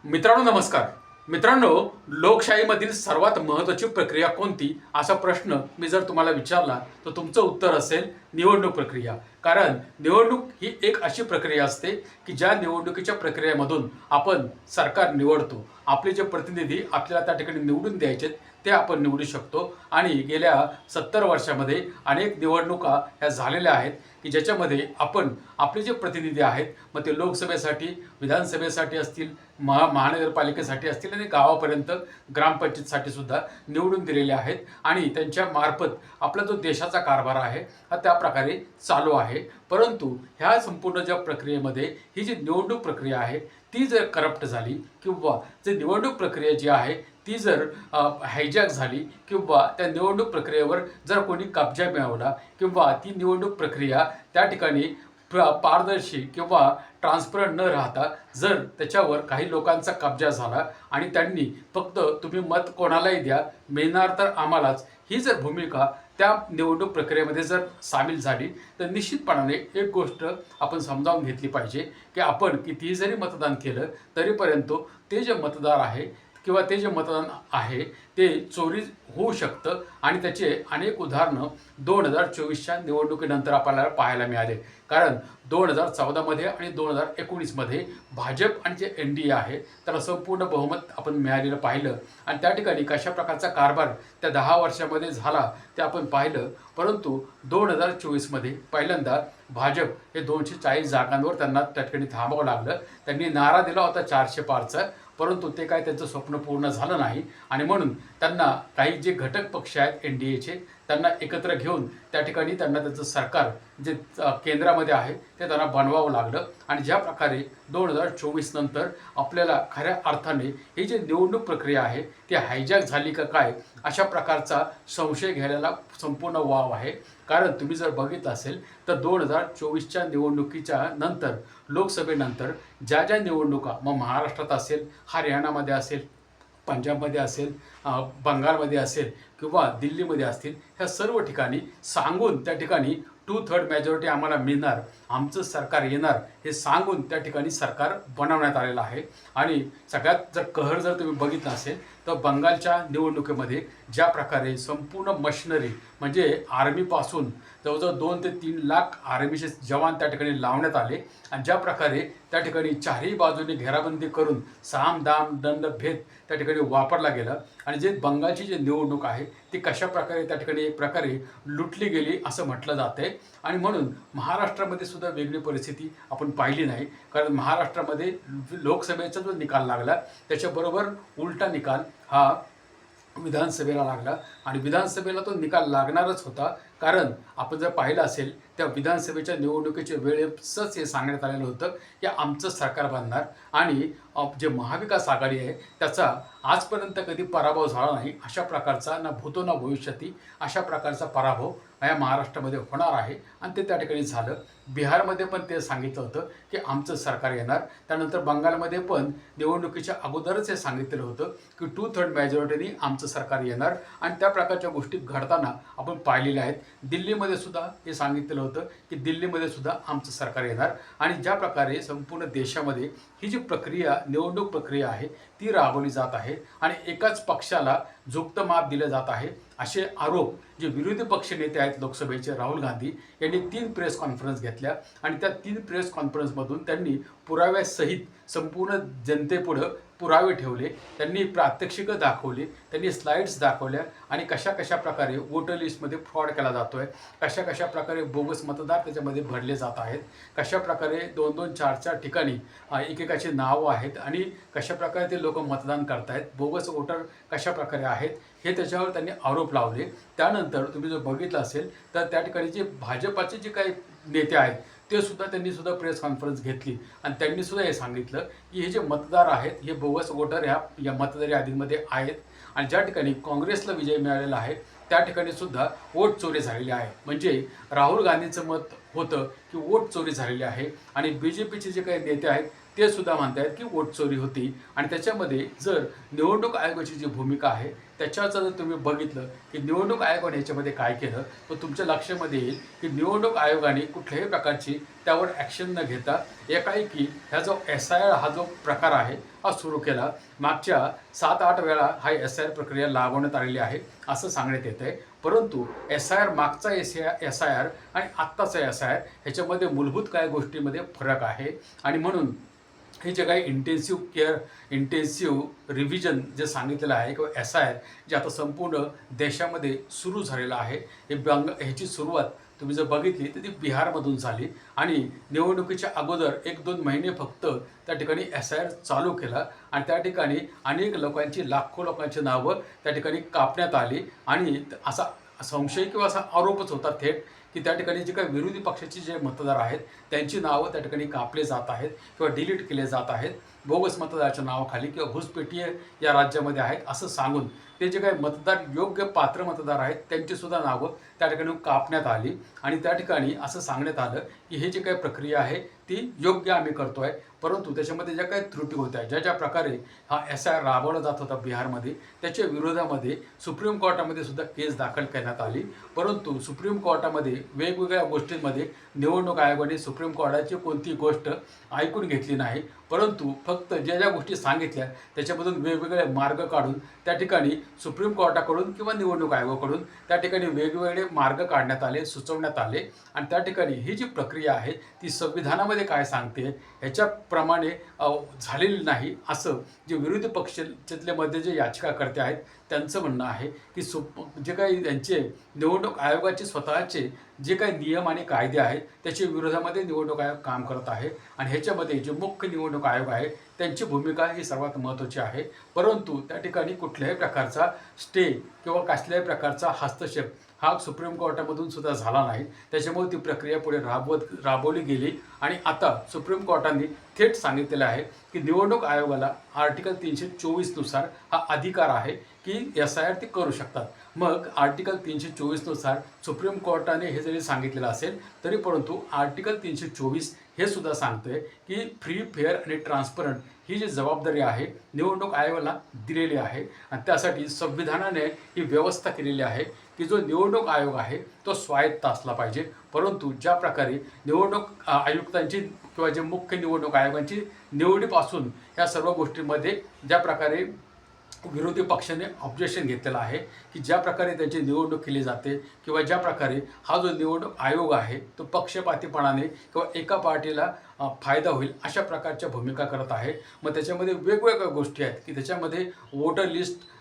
मित्रांनो नमस्कार. मित्रांनो, लोकशाहीमधील सर्वात महत्त्वाची प्रक्रिया कोणती असा प्रश्न मी जर तुम्हाला विचारला तर तुमचं उत्तर असेल निवडणूक प्रक्रिया. कारण निवडणूक ही एक अशी प्रक्रिया असते की ज्या निवडणुकीच्या प्रक्रियेमधून आपण सरकार निवडतो. आपले जे प्रतिनिधी आपल्याला त्या ठिकाणी निवडून द्यायचे ते आपण निवडू शकतो. आणि गेल्या 70 वर्षामध्ये अनेक निवडणुका ह्या झालेल्या आहेत की ज्याच्यामध्ये आपण आपले जे प्रतिनिधी आहेत, मग ते लोकसभेसाठी, विधानसभेसाठी असतील, महानगरपालिकेसाठी असतील आणि गावापर्यंत ग्रामपंचायतसाठी सुद्धा निवडून दिलेले आहेत. आणि त्यांच्या मार्फत आपला जो देशाचा कारभार आहे हा त्या प्रकारे चालू आहे. परंतु ह्या संपूर्ण ज्या प्रक्रियेमध्ये ही जी निवडणूक प्रक्रिया आहे ती जर करप्ट झाली किंवा जे निवडणूक प्रक्रिया जी आहे ती जर हायजॅक झाली किंवा त्या निवडणूक प्रक्रियेवर जर कोणी कब्जा मिळवला किंवा ती निवडणूक प्रक्रिया त्या ठिकाणी पारदर्शी किंवा ट्रान्सपरंट न राहता जर त्याच्यावर काही लोकांचा कब्जा झाला आणि त्यांनी फक्त तुम्ही मत कोणालाही द्या, मिळणार तर आम्हालाच, ही जर भूमिका त्या निवडणूक प्रक्रियेमध्ये जर सामील झाली तर निश्चितपणाने एक गोष्ट आपण समजावून घेतली पाहिजे की आपण कितीही जरी मतदान केलं तरीपर्यंत ते जे मतदार आहे किंवा ते जे मतदान आहे ते चोरी होऊ शकतं. आणि त्याचे अनेक उदाहरणं 2024च्या निवडणुकीनंतर आपल्याला पाहायला मिळाले. कारण 2014मध्ये आणि 2019मध्ये भाजप आणि जे NDA आहे त्याला संपूर्ण बहुमत आपण मिळालेलं पाहिलं. आणि त्या ठिकाणी कशा प्रकारचा कारभार त्या 10 वर्षामध्ये झाला ते आपण पाहिलं. परंतु 2024मध्ये पहिल्यांदा भाजप हे 240 जागांवर त्यांना त्या ठिकाणी थांबावं लागलं. त्यांनी नारा दिला होता 400 पारचा, परंतु ते काय त्यांचं स्वप्न पूर्ण झालं नाही. आणि म्हणून त्यांना काही जे घटक पक्ष आहेत NDAचे त्यांना एकत्र घेऊन त्या ठिकाणी त्यांना त्याचं सरकार जे केंद्रामध्ये आहे ते त्यांना बनवावं लागलं. आणि ज्या प्रकारे 2024 नंतर आपल्याला खऱ्या अर्थाने ही जी निवडणूक प्रक्रिया आहे ती हायजॅक झाली का काय अशा प्रकारचा संशय घ्यायला संपूर्ण वाव आहे. कारण तुम्ही जर बघितलं असेल तर 2024च्या निवडणुकीच्या नंतर, लोकसभेनंतर ज्या ज्या निवडणुका मग महाराष्ट्रात असेल, हरियाणामध्ये असेल, पंजाबमध्ये असेल, बंगालमध्ये असेल किंवा दिल्लीमध्ये असतील, ह्या सर्व ठिकाणी सांगून त्या ठिकाणी 2/3 मेजॉरिटी आम्हाला मिळणार, आमचं सरकार येणार हे सांगून त्या ठिकाणी सरकार बनवण्यात आलेलं आहे. आणि सगळ्यात जर कहर जर तुम्ही बघितलं असेल तर बंगालच्या निवडणुकीमध्ये ज्या प्रकारे संपूर्ण मशिनरी म्हणजे आर्मीपासून जवळजवळ 2 ते 3 लाख आर्मीचे जवान त्या ठिकाणी लावण्यात आले. आणि ज्या प्रकारे त्या ठिकाणी चारही बाजूने घेराबंदी करून साम दाम दंड भेद त्या ठिकाणी वापरला गेला. आणि जे बंगालची जी निवडणूक आहे ती कशा प्रकारे त्या ठिकाणी एक प्रकारे लुटली गेली असं म्हटलं जातं. आणि म्हणून महाराष्ट्रामध्ये सुद्धा वेगळी परिस्थिती आपण पाहिली नाही. कारण महाराष्ट्रामध्ये लोकसभेचा जो निकाल लागला त्याच्याबरोबर उलटा निकाल हा विधानसभेला लागला. आणि विधानसभेला तो निकाल लागणारच होता. कारण आपण जर पाहिलं असेल त्या विधानसभेच्या निवडणुकीच्या वेळेसच हे सांगण्यात आलेलं होतं की आमचं सरकार बनणार. आणि जे महाविकास आघाडी आहे त्याचा आजपर्यंत कधी पराभव झाला नाही. अशा प्रकारचा ना भूतो ना भविष्यती अशा प्रकारचा पराभव या महाराष्ट्रामध्ये होणार आहे. आणि ते त्या ठिकाणी झालं. बिहारमध्ये पण ते सांगितलं होतं की आमचं सरकार येणार. त्यानंतर बंगालमध्ये पण निवडणुकीच्या अगोदरच हे सांगितलेलं होतं की 2/3 मेजॉरिटीने आमचं सरकार येणार. आणि त्या प्रकारच्या गोष्टी घडताना आपण पाहिलेल्या आहेत. दिल्लीमध्ये सुद्धा हे सांगितलेलं होतं की दिल्लीमध्ये सुद्धा आमचं सरकार येणार. आणि ज्या प्रकारे संपूर्ण देशामध्ये ही जी प्रक्रिया, निवडणूक प्रक्रिया आहे ती राबवली जात आहे आणि एकाच पक्षाला झुकतं माप दिलं जात आहे असे आरोप जे विरोधी पक्ष नेते आहेत लोकसभेचे राहुल गांधी यांनी 3 प्रेस कॉन्फरन्स घेतल्या. आणि त्या 3 प्रेस कॉन्फरन्समधून त्यांनी पुराव्यासहित संपूर्ण जनतेपुढं पुरावे ठेवले. त्यांनी प्रात्यक्षिकं दाखवली, त्यांनी स्लाइड्स दाखवल्या. आणि कशा प्रकारे वोटर लिस्टमध्ये फ्रॉड केला जातो आहे, कशा प्रकारे बोगस मतदार त्याच्यामध्ये भरले जात आहेत, कशा प्रकारे 2-2, 4-4 ठिकाणी एकेकाची नावं आहेत आणि कशा प्रकारे ते लोक मतदान करत आहेत, बोगस वोटर कशा प्रकारे आहेत हे त्याच्यावर त्यांनी आरोप लावले. त्यानंतर तुम्ही जर बघितलं असेल तर त्या ठिकाणी जे भाजपाचे जे काही नेते आहेत ते सुद्धा त्यांनी सुद्धा प्रेस कॉन्फरन्स घेतली. आणि त्यांनी सुद्धा हे सांगितलं की हे जे मतदार आहेत हे बोगस वोटर या मतदार यादीमध्ये आहेत. आणि ज्या ठिकाणी काँग्रेसला विजय मिळालेला आहे त्या ठिकाणी सुद्धा वोट चोरी झालेली आहे. म्हणजे राहुल गांधीचं मत होतं की वोट चोरी झालेली आहे. आणि BJPचे जे काही नेते आहेत ते सुद्धा म्हणतायत की वोट चोरी होती. आणि त्याच्यामध्ये जर निवडणूक आयोगाची जी भूमिका आहे त्याच्याचं जर तुम्ही बघितलं की निवडणूक आयोगाने याच्यामध्ये काय केलं, तर तुमच्या लक्षामध्ये येईल की निवडणूक आयोगाने कुठल्याही प्रकारची त्यावर ॲक्शन न घेता एकाएकी ह्या जो SIR हा जो प्रकार आहे हा सुरू केला. मागच्या 7-8 वेळा हा SIR प्रक्रिया राबवण्यात आलेली आहे असं सांगण्यात येत आहे. परंतु SIR मागचा SIR आणि आत्ताचा SIR ह्याच्यामध्ये मूलभूत काय गोष्टीमध्ये फरक आहे. आणि म्हणून हे जे काही इंटेन्सिव्ह रिव्हिजन जे सांगितलेलं आहे किंवा SIR जे आता संपूर्ण देशामध्ये सुरू झालेलं आहे, ह्याची सुरुवात तुम्ही जर बघितली तर ती बिहारमधून झाली. आणि निवडणुकीच्या अगोदर 1-2 महिने फक्त त्या ठिकाणी SIR चालू केला आणि त्या ठिकाणी अनेक लोकांची, लाखो लोकांची नावं त्या ठिकाणी कापण्यात आली. आणि असा संशय किंवा असा आरोपच होता थेट की त्या ठिकाणी जे काही विरोधी पक्षाचे जे मतदार आहेत त्यांची नावं त्या ठिकाणी कापले जात आहेत किंवा डिलीट केले जात आहेत बोगस मतदाराच्या नावाखाली किंवा घुसपेटीय या राज्यामध्ये आहेत असं सांगून ते जे काही मतदार, योग्य पात्र मतदार आहेत त्यांचीसुद्धा नावं त्या ठिकाणी कापण्यात आली. आणि त्या ठिकाणी असं सांगण्यात आलं की हे जे काही प्रक्रिया आहे ती योग्य आम्ही करतो आहे. परंतु त्याच्यामध्ये ज्या काही त्रुटी होत्या, ज्या प्रकारे हा SIR राबवला जात होता बिहारमध्ये, त्याच्या विरोधामध्ये सुप्रीम कोर्टामध्ये सुद्धा केस दाखल करण्यात आली. परंतु सुप्रीम कोर्टामध्ये वेगवेगळ्या गोष्टींमध्ये निवडणूक आयोगाने सुप्रीम कोर्टाची कोणतीही गोष्ट ऐकून घेतली नाही. परंतु फक्त ज्या गोष्टी सांगितल्या त्याच्यामधून वेगवेगळे मार्ग काढून त्या ठिकाणी सुप्रीम कोर्टाकडून किंवा निवडणूक आयोगाकडून त्या ठिकाणी वेगवेगळे मार्ग काढण्यात आले, सुचवण्यात आले. आणि त्या ठिकाणी ही जी प्रक्रिया आहे ती संविधानामध्ये काय सांगते ह्याच्याप्रमाणे झालेली नाही असं जे विरोधी पक्षातले मध्ये जे याचिकाकर्ते आहेत त्यांचं म्हणणं आहे की जे काही त्यांचे निवडणूक आयोगाचे स्वतःचे जे काही नियम आणि कायदे आहेत त्याच्या विरोधामध्ये निवडणूक आयोग काम करत आहे. आणि ह्याच्यामध्ये जे मुख्य निवडणूक आयोग आहे त्यांची भूमिका ही सर्वात महत्त्वाची आहे. परंतु त्या ठिकाणी कुठल्याही प्रकारचा स्टे किंवा कसल्याही प्रकारचा हस्तक्षेप हा सुप्रीम कोर्टामधून सुद्धा झाला नाही. त्याच्यामुळे ती प्रक्रिया पुढे राबवली गेली. आणि आता सुप्रीम कोर्टाने थेट सांगितलेलं आहे की निवडणूक आयोगाला आर्टिकल 324नुसार हा अधिकार आहे की SIR ते करू शकतात. मग आर्टिकल 324नुसार सुप्रीम कोर्टाने हे जरी सांगितलेलं असेल तरी परंतु आर्टिकल 324 हे सुद्धा सांगतंय की फ्री, फेअर आणि ट्रान्सपरंट ही जी जबाबदारी आहे निवडणूक आयोगाला दिलेली आहे. आणि त्यासाठी संविधानाने ही व्यवस्था केलेली आहे की जो निवडणूक आयोग आहे तो स्वायत्त असला पाहिजे. परंतु ज्या प्रकारे निवडणूक आयुक्तांची किंवा जे मुख्य निवडणूक आयोगांची निवडीपासून ह्या सर्व गोष्टींमध्ये ज्या प्रकारे विरोधी पक्षाने ऑब्जेक्शन घेतलेलं आहे की ज्या प्रकारे त्यांची निवडणूक केली जाते किंवा ज्या प्रकारे हा जो निवडणूक आयोग आहे तो पक्षपातीपणाने किंवा एका पार्टीला फायदा होईल अशा प्रकारच्या भूमिका करत आहे. मग त्याच्यामध्ये वेगवेगळ्या गोष्टी आहेत की त्याच्यामध्ये वोटर लिस्ट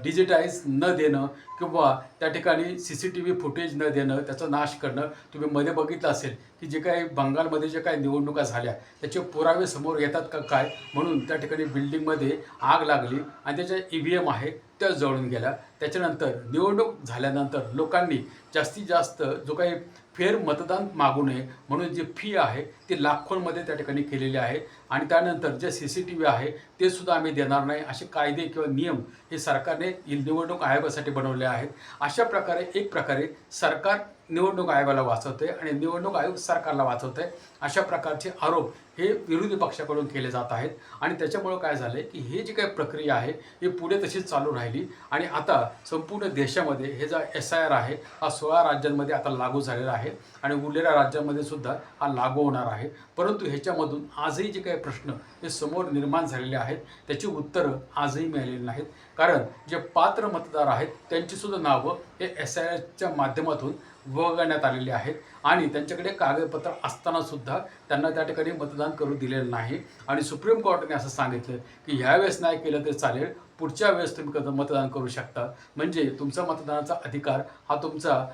डिजिटाईज न देणं किंवा त्या ठिकाणी CCTV फुटेज न देणं, त्याचा नाश करणं. तुम्ही मध्ये बघितलं असेल की जे काही बंगालमध्ये जे काही निवडणुका झाल्या त्याचे पुरावे समोर येतात का काय म्हणून त्या ठिकाणी बिल्डिंगमध्ये आग लागली आणि त्याच्या EVM आहे त्या जळून गेल्या. त्याच्यानंतर निवडणूक झाल्यानंतर लोकांनी जास्तीत जास्त जो काही फेर मतदान मागू नये म्हणून जी फी आहे ती लाखोंमध्ये त्या ठिकाणी केलेली आहे. आणि त्यानंतर जे CCTV आहे ते सुद्धा आम्ही देणार नाही असे कायदे किंवा नियम हे सरकारने निवडणूक आयोगासाठी बनवले आहेत. अशा प्रकारे एक प्रकारे सरकार निवडणूक आयोगाला वाचवते आणि निवडणूक आयोग सरकारला वाचवते अशा प्रकारचे आरोप हे विरोधी पक्षाकडून केले जात आहेत. आणि त्याच्यामुळं काय झालं की हे जी काही प्रक्रिया आहे ही पुढे तशीच चालू राहिली. आणि आता संपूर्ण देशामध्ये हे जो SIR आहे हा 16 राज्यांमध्ये आता लागू झालेला आहे आणि उरलेल्या राज्यांमध्ये सुद्धा हा लागू होणार आहे. परंतु ह्याच्यामधून आजही जे काही प्रश्न हे समोर निर्माण झालेले आहेत त्याची उत्तरं आजही मिळालेली नाहीत. कारण जे पात्र मतदार आहेत त्यांचीसुद्धा नावं हे SIRच्या माध्यमातून वगळण्यात आलेली आहेत आणि त्यांच्याकडे कागदपत्र असतानासुद्धा त्यांना त्या ठिकाणी मतदान करू दिलेलं नाही. आणि सुप्रीम कोर्टाने असं सांगितलं की ह्यावेळेस नाही केलं तर चालेल, पुढच्या वेळेस तुम्ही मतदान करू शकता. म्हणजे तुमचा मतदानाचा अधिकार हा तुमचा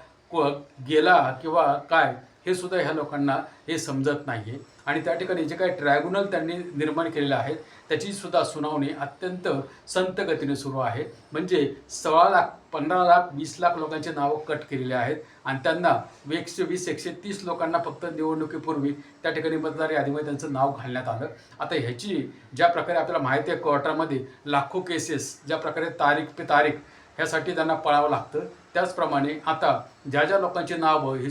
गेला किंवा काय हे सुद्धा ह्या लोकांना हे समजत नाही आहे. आणि त्या ठिकाणी जे काही ट्रायब्युनल त्यांनी निर्माण केलेले आहेत त्याची सुद्धा सुनावणी अत्यंत संत गतीने सुरू आहे. म्हणजे 16 लाख, 15 लाख, 20 लाख लोकांचे नावं कट केलेले आहेत आणि त्यांना 120-130 लोकांना फक्त निवडणुकीपूर्वी त्या ठिकाणी मतदार यादीमध्ये त्यांचं नाव घालण्यात आलं. आता ह्याची ज्या प्रकारे आपल्याला माहिती आहे कोर्टामध्ये लाखो केसेस ज्या प्रकारे तारीख पे तारीख ह्यासाठी त्यांना पळावं लागतं, त्याचप्रमाणे आता ज्या लोकांची नावं ही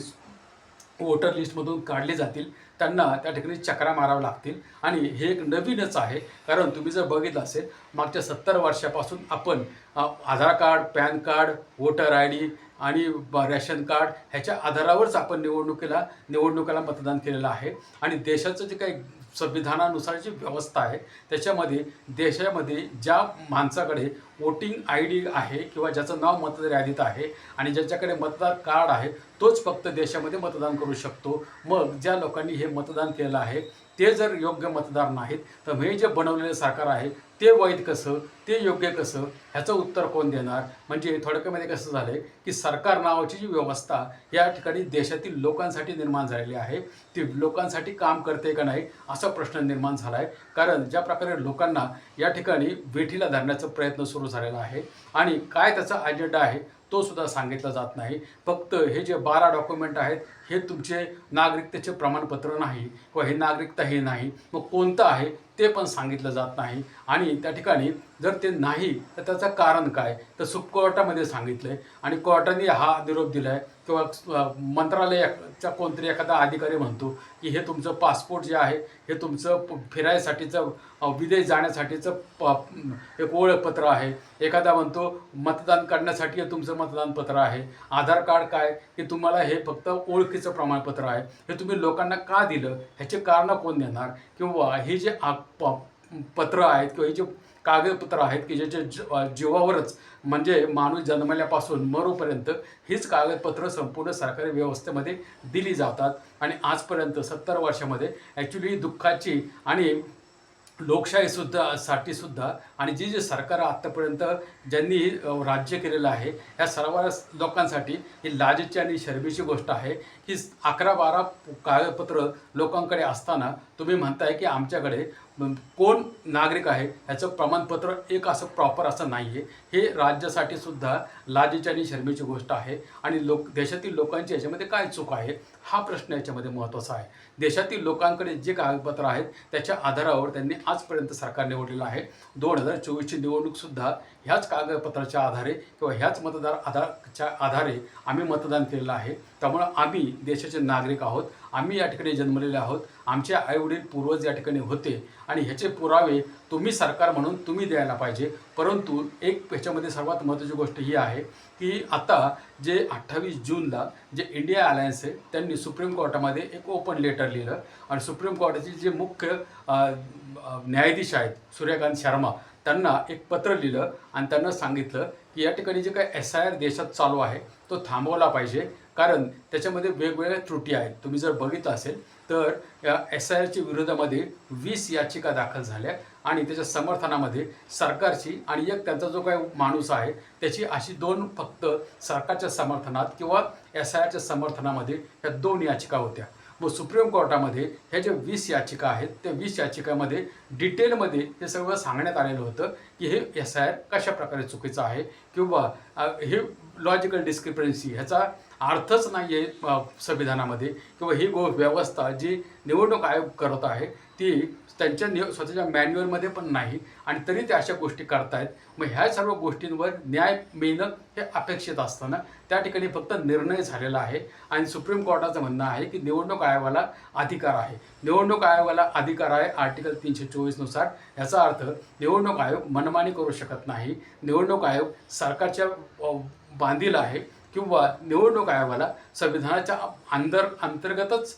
वोटर लिस्टमधून काढली जातील त्यांना त्या ठिकाणी चकरा माराव्या लागतील. आणि हे एक नवीनच आहे, कारण तुम्ही जर बघितलं असेल मागच्या 70 वर्षापासून आपण Aadhaar card, PAN card, voter I D आणि रेशन कार्ड ह्याच्या आधारावरच आपण निवडणुकीला मतदान केलेलं आहे. आणि देशाचं जे काही संविधानानुसार जी व्यवस्था आहे त्याच्यामध्ये देशामध्ये ज्या माणसाकडे वोटिंग आय डी आहे किंवा ज्याचं नाव मतदार यादीत आहे आणि ज्याच्याकडे मतदार कार्ड आहे तोच फक्त देशामध्ये मतदान करू शकतो. मग ज्या लोकांनी हे मतदान केलं आहे ते जर योग्य मतदार नाहीत तर हे जे बनवलेलं सरकार आहे ते वैध कसं, ते योग्य कसं, ह्याचं उत्तर कोण देणार? म्हणजे थोडक्यामध्ये कसं झालं आहे की सरकार नावाची जी व्यवस्था या ठिकाणी देशातील लोकांसाठी निर्माण झालेली आहे, ती लोकांसाठी काम करते का नाही असा प्रश्न निर्माण झाला आहे. कारण ज्या प्रकारे लोकांना या ठिकाणी वेठीला धरण्याचा प्रयत्न सुरू झालेला आहे आणि काय त्याचा अजेंडा आहे तो सुद्धा सांगितला जात नाही. फक्त हे जे 12 डॉक्युमेंट आहेत हे तुमचे नागरिकतेचे प्रमाणपत्र नाही किंवा हे नागरिकता हे नाही, मग कोणतं आहे ते पण सांगितलं जात नाही. आणि त्या ठिकाणी जर ते नाही तर त्याचं कारण काय तर कोर्टामध्ये सांगितलं आहे आणि कोर्टाने हा निरोप दिला आहे किंवा मंत्रालयाचा कोणतरी एखादा अधिकारी म्हणतो की हे तुमचं पासपोर्ट जे आहे हे तुमचं फिरायसाठीचं विदेश जाण्यासाठीचं एक ओळखपत्र आहे. एखादा म्हणतो मतदान करण्यासाठी हे तुमचं मतदानपत्र आहे. आधार कार्ड काय की तुम्हाला हे फक्त ओळखीचं प्रमाणपत्र आहे. हे तुम्ही लोकांना का दिलं ह्याचे कारणं कोण देणार? किंवा हे जे पत्र आहेत किंवा हे जे कागदपत्र आहेत की ज्याच्या जीवावरच म्हणजे माणूस जन्मल्यापासून मरोपर्यंत हीच कागदपत्र संपूर्ण सरकारी व्यवस्थेमध्ये दिली जातात. आणि आजपर्यंत 70 वर्षामध्ये ॲक्च्युली दुःखाची आणि साठी सुद्धा आणि जे सरकार आत्तापर्यंत ज्यांनी राज्य केलेलं आहे ह्या सर्व लोकांसाठी ही लाजेची आणि शर्मेची गोष्ट आहे की 11-12 कागदपत्र लोकांकडे असताना तुम्ही म्हणताय की आमच्याकडे कोण नागरिक आहे ह्याचं प्रमाणपत्र एक असं प्रॉपर असं नाही आहे. हे राज्यासाठी सुद्धा लाजेची आणि शर्मेची गोष्ट आहे. आणि देशातील लोकांची याच्यामध्ये काय चूक आहे हा प्रश्न याच्यामध्ये महत्त्वाचा आहे. देशातील लोकांकडे जे कागदपत्र आहेत त्याच्या आधारावर त्यांनी आजपर्यंत सरकार निवडलेलं आहे. 2024ची निवडणूकसुद्धा ह्याच कागदपत्राच्या आधारे किंवा ह्याच मतदारच्या आधारे आम्ही मतदान केलेलं आहे. त्यामुळं आम्ही देशाचे नागरिक आहोत. आम्ही या ठिकाणी जन्मलेले आहोत. आमचे आईवडील पूर्वज या ठिकाणी होते आणि ह्याचे पुरावे तुम्ही सरकार म्हणून तुम्ही द्यायला पाहिजे. परंतु एक ह्याच्यामध्ये सर्वात महत्त्वाची गोष्ट ही आहे की आता जे 28 जूनला जे इंडिया अलायन्स आहे त्यांनी सुप्रीम कोर्टामध्ये एक ओपन लेटर लिहिलं आणि सुप्रीम कोर्टाचे जे मुख्य न्यायाधीश आहेत सूर्यकांत शर्मा त्यांना एक पत्र लिहिलं आणि त्यांना सांगितलं की या ठिकाणी जे काही SIR देशात चालू आहे तो थांबवला पाहिजे. कारण त्याच्यामध्ये वेगवेगळ्या त्रुटी आहेत. तुम्ही जर बघितलं असेल तर या SIRच्या विरोधामध्ये 20 याचिका दाखल झाल्या आणि त्याच्या समर्थनामध्ये सरकारची आणि एक त्यांचा जो काही माणूस आहे त्याची अशी 2 फक्त सरकारच्या समर्थनात किंवा SIRच्या समर्थनामध्ये ह्या 2 याचिका होत्या. मग सुप्रीम कोर्टामध्ये ह्या ज्या 20 याचिका आहेत त्या 20 याचिकामध्ये डिटेलमध्ये हे सगळं सांगण्यात आलेलं होतं की हे SIR कशा प्रकारे चुकीचं आहे किंवा हे लॉजिकल डिस्क्रिपन्सी ह्याचा अर्थच नाही आहे संविधानामध्ये किंवा ही व्यवस्था जी निवडणूक आयोग करत आहे ती त्यांच्या स्वतःच्या मॅन्युअलमध्ये पण नाही आणि तरी ते अशा गोष्टी करतायत. मग ह्या सर्व गोष्टींवर न्याय मिळणं हे अपेक्षित असताना त्या ठिकाणी फक्त निर्णय झालेला आहे. आणि सुप्रीम कोर्टाचं म्हणणं आहे की निवडणूक आयोगाला अधिकार आहे. निवडणूक आयोगाला अधिकार आहे आर्टिकल 324 नुसार. याचा अर्थ निवडणूक आयोग मनमानी करू शकत नाही. निवडणूक आयोग सरकारच्या बांधील आहे किंवा निवडणूक आयोगाला संविधानाच्या अंतर्गतच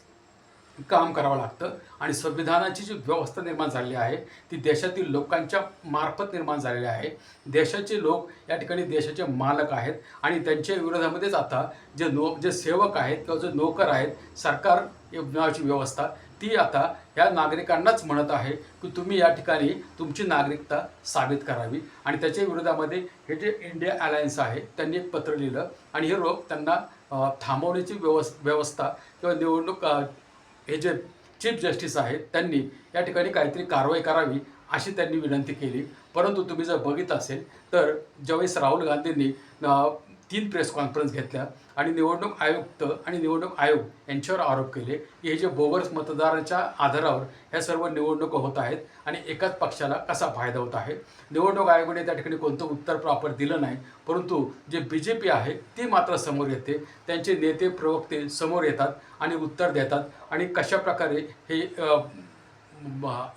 काम करावं लागतं. आणि संविधानाची जी व्यवस्था निर्माण झालेली आहे ती देशातील लोकांच्या मार्फत निर्माण झालेली आहे. देशाचे लोक या ठिकाणी देशाचे मालक आहेत आणि त्यांच्या विरोधामध्येच आता जे सेवक आहेत किंवा जे नोकर आहेत सरकार नावाची व्यवस्था ती आता ह्या नागरिकांनाच म्हणत आहे की तुम्ही या ठिकाणी तुमची नागरिकता साबित करावी. आणि त्याच्या विरोधामध्ये हे जे इंडिया अलायन्स आहे त्यांनी एक पत्र लिहिलं आणि हे रोग त्यांना थांबवण्याची व्यवस्था किंवा निवडणूक हे जे चीफ जस्टिस आहेत त्यांनी या ठिकाणी काहीतरी कारवाई करावी अशी त्यांनी विनंती केली. परंतु तुम्ही जर बघितलं असेल तर ज्यावेळेस राहुल गांधींनी 3 प्रेस कॉन्फरन्स घेतल्या आणि निवडणूक आयुक्त आणि निवडणूक आयोग यांच्यावर आरोप केले की हे जे बोगस मतदाराच्या आधारावर ह्या सर्व निवडणुका होत आहेत आणि एकाच पक्षाला कसा फायदा होत आहे. निवडणूक आयोगाने त्या ठिकाणी कोणतं उत्तर प्रॉपर दिलं नाही, परंतु जे BJP आहे ती मात्र समोर येते. त्यांचे नेते प्रवक्ते समोर येतात आणि उत्तर देतात आणि कशाप्रकारे हे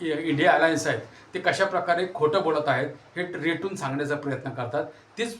इंडिया अलायन्स आहेत ते कशाप्रकारे खोटं बोलत आहेत हे रेटून सांगण्याचा प्रयत्न करतात.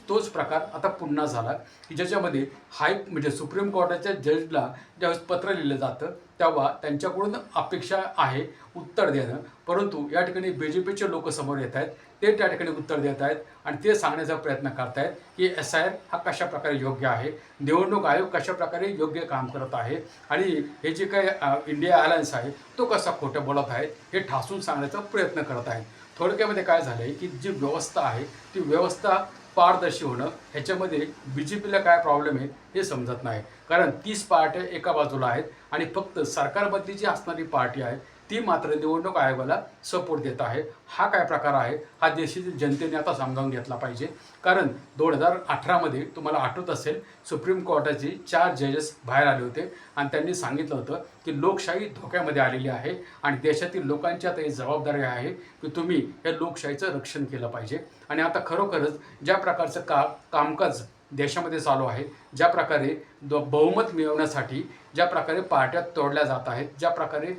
तोच प्रकार आता पुन्हा झाला की ज्याच्यामध्ये म्हणजे सुप्रीम कोर्टाच्या जजला ज्यावेळेस पत्र लिहिलं जातं तेव्हा त्यांच्याकडून अपेक्षा आहे उत्तर देणं, परंतु या ठिकाणी BJPचे लोक समोर येत आहेत, ते त्या ठिकाणी उत्तर देत आहेत आणि ते सांगण्याचा प्रयत्न करत आहेत की SIR हा कशाप्रकारे योग्य आहे, निवडणूक आयोग कशाप्रकारे योग्य काम करत आहे आणि हे जे काही इंडिया अलायन्स आहे तो कसा खोटं बोलत आहे हे ठासून सांगण्याचा प्रयत्न करत आहेत. थोडक्यामध्ये काय झालं आहे की जी व्यवस्था आहे ती व्यवस्था पारदर्शी होणं, ह्याच्यामध्ये BJPला काय प्रॉब्लेम आहे हे समजत नाही. कारण 30 पार्ट्या एका बाजूला आहेत आणि फक्त सरकारमधली जी असणारी पार्टी आहे ती मात्र निवडणूक आयोगाला सपोर्ट देत आहे. हा काय प्रकार आहे हा देशातील जनतेने आता समजावून घेतला पाहिजे. कारण 2018मध्ये तुम्हाला आठवत असेल सुप्रीम कोर्टाचे 4 जजेस बाहेर आले होते आणि त्यांनी सांगितलं होतं की लोकशाही धोक्यामध्ये आलेली आहे आणि देशातील लोकांची आता ही जबाबदारी आहे की तुम्ही या लोकशाहीचं रक्षण केलं पाहिजे. आणि आता खरोखरच ज्या प्रकारचं कामकाज देशामध्ये चालू आहे, ज्या प्रकारे बहुमत मिळवण्यासाठी ज्या प्रकारे पार्ट्या तोडल्या जात आहेत, ज्या प्रकारे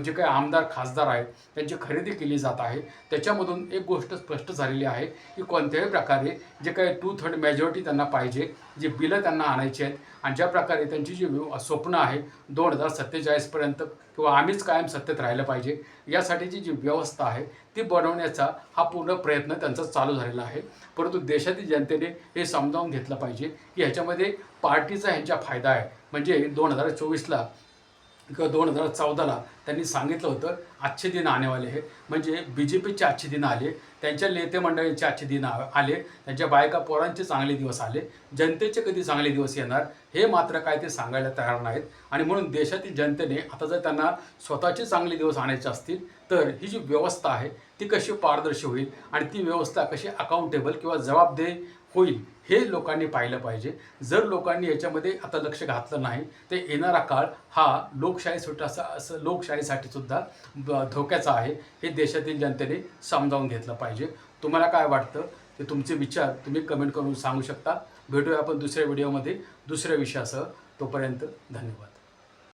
जे काही आमदार खासदार आहेत त्यांची खरेदी केली जात आहे, त्याच्यामधून एक गोष्ट स्पष्ट झालेली आहे की कोणत्याही प्रकारे जे काही 2/3 मेजॉरिटी त्यांना पाहिजे, जे बिलं त्यांना आणायची आहेत आणि ज्या प्रकारे त्यांची जी स्वप्न आहे 2047पर्यंत किंवा आम्हीच कायम सत्तेत राहिलं पाहिजे यासाठीची जी व्यवस्था आहे ती बनवण्याचा हा पूर्ण प्रयत्न त्यांचा चालू झालेला आहे. परंतु देशातील जनतेने हे समजावून घेतलं पाहिजे की ह्याच्यामध्ये पार्टीचा ह्यांचा फायदा आहे. म्हणजे 2024ला किंवा 2014ला त्यांनी सांगितलं होतं अच्छे दिन आने वाले है, म्हणजे BJPचे अच्छे दिन आले, त्यांच्या नेते मंडळींचे अच्छे दिन आले, त्यांच्या बायका पोरांचे चांगले दिवस आले, जनतेचे कधी चांगले दिवस येणार हे मात्र काय ते सांगायला तयार नाहीत. आणि म्हणून देशातील जनतेने आता जर त्यांना स्वतःचे चांगले दिवस आणायचे असतील तर ही जी व्यवस्था आहे ती कशी पारदर्शी होईल आणि ती व्यवस्था कशी अकाउंटेबल किंवा जबाबदेह होईल हे लोकांनी पाहिलं पाहिजे. जर लोकांनी याच्यामध्ये आता लक्ष घातलं नाही तर येणारा काळ हा लोकशाहीसाठी सुद्धा धोक्याचा आहे हे देशातील जनतेने समजावून घेतलं पाहिजे. तुम्हाला काय वाटतं ते तुमचे विचार तुम्ही कमेंट करून सांगू शकता. भेटूया आपण दुसऱ्या व्हिडिओमध्ये दुसऱ्या विषयासह. तोपर्यंत धन्यवाद.